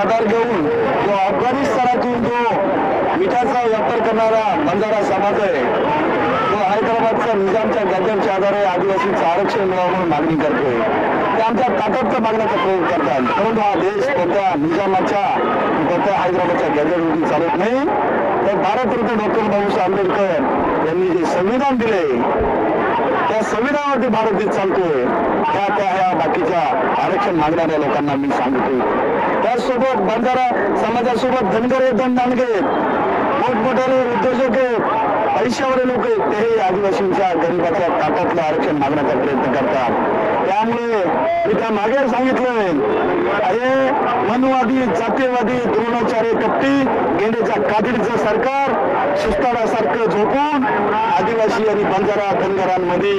आधार घेऊन जो अफगाणिस्तानातून जो मिठाचा व्यापार करणारा बंजारा समाज आहे, तो हैदराबादच्या निजामच्या गॅजेटच्या आधारे आदिवासींचं आरक्षण मिळावं म्हणून मागणी करतोय. ते आमच्या ताकदचा मागण्याचा प्रयत्न करतात, परंतु हा देश कोणत्या निजामाच्या कोणत्या हैदराबादच्या गॅजेटवरती चालत नाही. तर भारतरत्न डॉक्टर बाबासाहेब आंबेडकर यांनी जे संविधान दिले त्या संविधानावरती भारत देश चालतोय. ह्या बाकीच्या आरक्षण मागणाऱ्या लोकांना मी सांगतोय. त्याचसोबत बंजारा समाजासोबत धनगर आहेत, धनदानगे आहेत, मोठमोठ्याने उद्योजक आहेत, पैशावाले लोक आहेत, तेही आदिवासींच्या गरिबाच्या ताटातलं आरक्षण मागण्याचा प्रयत्न करतात. त्यामुळे मी त्या मागे सांगितलंय, हे मनुवादी जातीयवादी द्रोणाचार्य कपटी गेंडेच्या कातडीचं सरकार शिस्ताडासारखं झोपून आदिवासी आणि बंजारा धनगरांमध्ये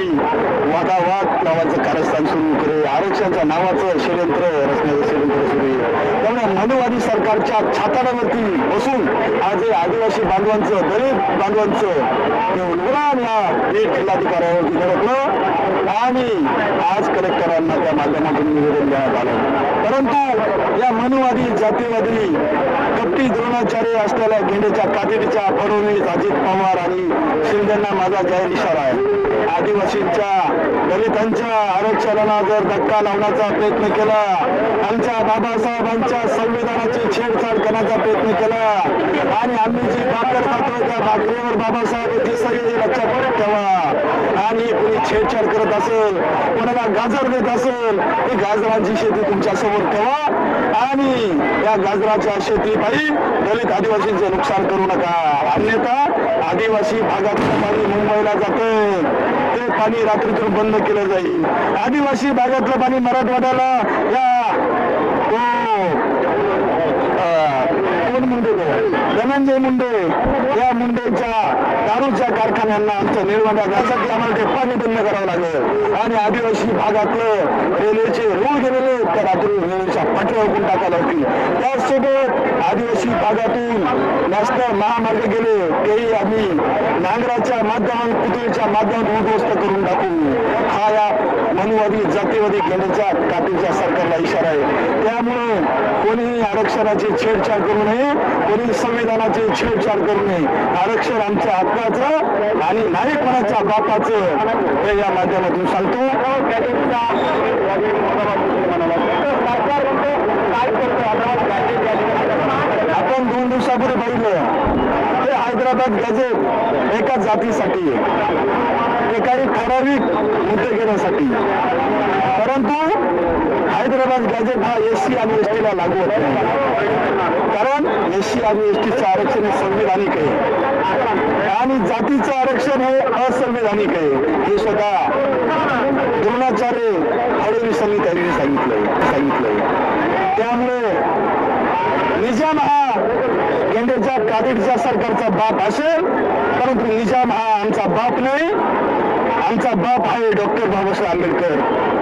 वादावाद नावाचं कारस्थान सुरू करे, आरक्षणाच्या नावाचं षडयंत्र रचण्याचं षडयंत्र सुरू आहे. त्यामुळे मनुवादी सरकारच्या छाताडावरती बसून आज हे आदिवासी बांधवांचं दलित बांधवांचं उलगुलाम या जिल्हाधिकाऱ्यावरती धडकलं आणि आज कलेक्टरांना त्या माध्यमातून निवेदन देण्यात आलं. परंतु या मनुवादी जातीवादी कपटी द्रोणाचार्य असलेल्या गेंडेच्या कातडीच्या फडणवीस, अजित पवार आणि शिंदेना माझा जाहीर इशारा आहे. आदिवासींच्या दलितांच्या आरक्षणाला जर धक्का लावण्याचा प्रयत्न केला, आमच्या बाबासाहेबांच्या संविधानाची छेडछाड करण्याचा प्रयत्न केला आणि आम्ही जी भाकर खातो त्या भाकरीवर बाबासाहेबांची सही लक्षात ठेवा. आणि कोणी छेडछाड करत असेल, कोणाला गाजर देत असेल, ही गाजराची शेती तुमच्या समोर ठेवा आणि या गाजराच्या शेतीपायी दलित आदिवासींचे नुकसान करू नका. अन्यथा आदिवासी भागातलं पाणी मुंबईला जातं, ते पाणी रात्रीतून बंद केलं जाईल. आदिवासी भागातलं पाणी मराठवाड्याला या कोण मुंडे धनंजय मुंडे या मुंडेच्या दारूच्या कारखान्यांना आमचं निर्माण करण्यासाठी आम्हाला ते पाणी बंद करावं लागेल आणि आदिवासी भागातलं रेल्वेचे रोड गेलेले त्या रात्री रेल्वेच्या पटऱ्या ओकून टाकायला होती. त्याचसोबत आदिवासी भागातून नॅशनल महामार्ग गेले, तेही आम्ही नांगराच्या माध्यमातून पुतळीच्या माध्यमातून उद्ध्वस्त करून टाकू. हा या मनुवादी जातीवादी केंद्राच्या काठीच्या सरकारला इशारा आहे. त्यामुळे कोणीही आरक्षणाची छेडछाड करू नये, कोणी संविधानाची छेडछाड करू नये. आरक्षण आमच्या हक्काचं आणि नाही कोणाच्या बापाचं हे या माध्यमातून सांगतो. आपण 2 दिवसापूर्वी पाहिलं ते हैदराबाद गॅजेट एका जातीसाठी, ते काही ठराविक मुद्दे घेण्यासाठी, परंतु हैदराबाद गॅजेट हा एससी आणि एसटीला लागू होत नाही. कारण एससी आणि एसटीचं आरक्षण हे संविधानिक आहे आणि जातीचं आरक्षण हे असंविधानिक आहे. हे स्वतः द्रोणाचार्य फडणवीसांनी त्यांनी सांगितलंय. त्यामुळे निजाम हा गेंडेच्या कातडीच्या सरकारचा बाप असेल, परंतु निजाम हा आमचा बाप नाही. आमचा बाप आहे डॉक्टर बाबासाहेब आंबेडकर.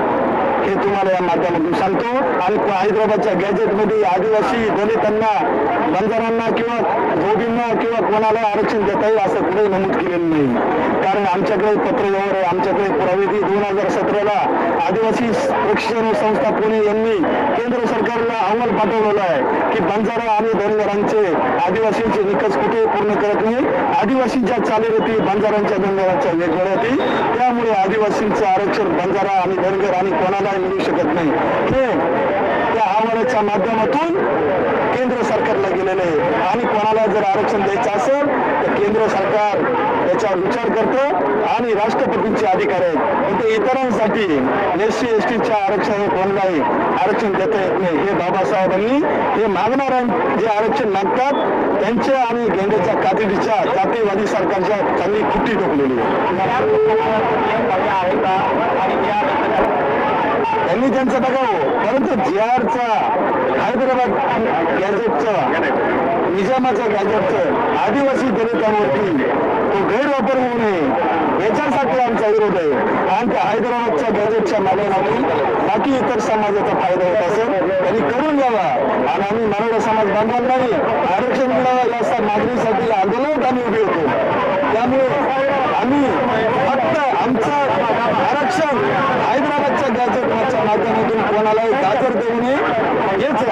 हे तुम्हाला या माध्यमातून सांगतो. आणि हैदराबादच्या गॅजेटमध्ये आदिवासी दलितांना, बंजारांना किंवा धोबींना किंवा कोणाला आरक्षण देता येईल असं कुठेही नमूद केलेलं नाही. कारण आमच्याकडे पत्रव्यवहार आहे, आमच्याकडे पुरावे. 2017ला आदिवासी प्रशिक्षण संस्था पुणे यांनी केंद्र सरकारला अहवाल पाठवलेला आहे की बंजारा आणि धनगरांचे आदिवासींचे निकष कुठे पूर्ण करत नाही. आदिवासींच्या चालीरीती बंजारांच्या धनगरांच्या वेगवेगळ्या, त्यामुळे आदिवासींचं आरक्षण बंजारा आणि धनगर आणि कोणाला मिळू शकत नाही. हे त्या अहवालाच्या माध्यमातून केंद्र सरकारला गेलेलं आहे. आणि कोणाला जर आरक्षण द्यायचं असेल तर केंद्र सरकार त्याच्यावर विचार करतं आणि राष्ट्रपतींचे अधिकार आहेत. पण ते इतरांसाठी एससी एसटीच्या आरक्षण हे कोणालाही आरक्षण देता येत नाही. हे बाबासाहेबांनी हे मागणाऱ्या जे आरक्षण मागतात त्यांच्या आणि गेंडेच्या कातडीच्या जातीवादी सरकारच्या खाली खुट्टी ठोकलेली त्यांनी त्यांचं बघावं. परंतु JRचा हैदराबाद गॅजेटचं, निजामाच्या गॅजेटचं आदिवासी दलितांवरती तो गैरवापर होऊ नये याच्यासाठी आमचा विरोध आहे. आणि त्या हैदराबादच्या गॅजेटच्या माध्यमातून बाकी इतर समाजाचा फायदा होत असेल त्यांनी करून घ्यावा. आणि आम्ही मराठा समाज बांधवांनाही आरक्षण मिळावं या मागणीसाठी आंदोलन आम्ही उभे होतो. त्यामुळे आम्ही फक्त आमचं आरक्षण हैदराबादच्या गॅजेटच्या माध्यमातून कोणालाही गाजर देऊ नये हेच